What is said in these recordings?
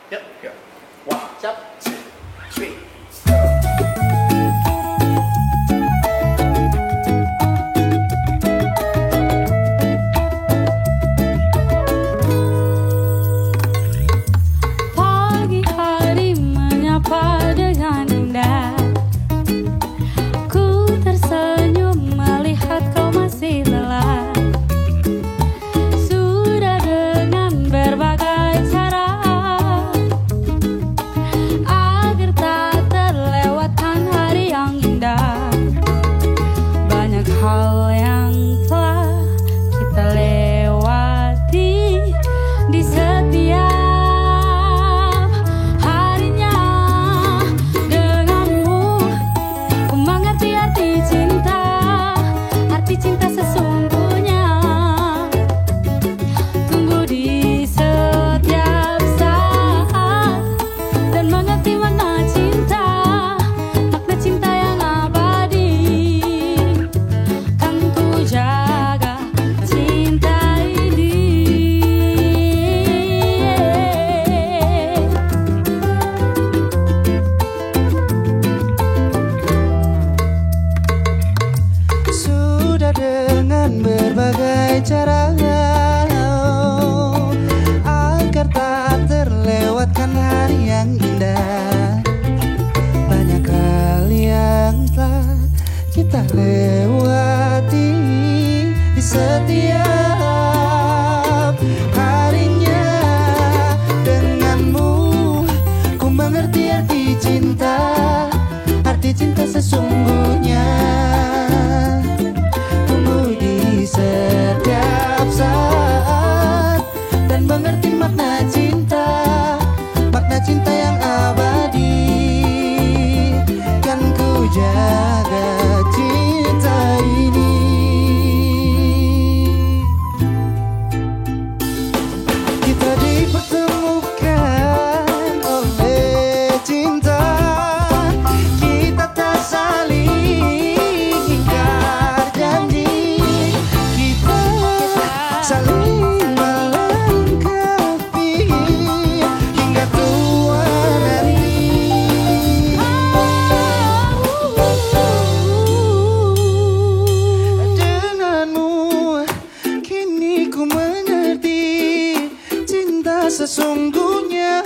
Yuk, yuk. One, siap, two, three. Pagi hari menyapa dengan indah. Ku tersenyum melihat kau masih lelah. Sudah dengan berbagai cara agar tak terlewatkan hari yang indah. Banyak hal yang telah kita lewati di setiap harinya. Denganmu ku mengerti arti cinta sesungguhnya. Tumbuh di setiap saat dan mengerti makna cinta yang abadi. Kan ku jaga cinta ini. Sudah dengan berbagai cara agar tak terlewatkan hari yang indah. Banyak hal yang telah kita lewati di setiap harinya. Denganmu ku mengerti arti cinta sesungguhnya. Tumbuh di setiap saat dan mengerti makna cinta yang abadi. Kan ku jaga cinta ini. Kita dipertemukan oleh cinta. Kita tak saling ingkar janji. Kita saling melengkapi hingga tua nanti. Denganmu kini ku mengerti cinta sesungguhnya.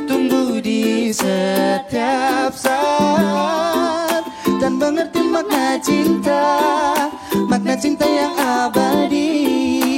Tumbuh di setiap saat dan mengerti makna cinta yang abadi.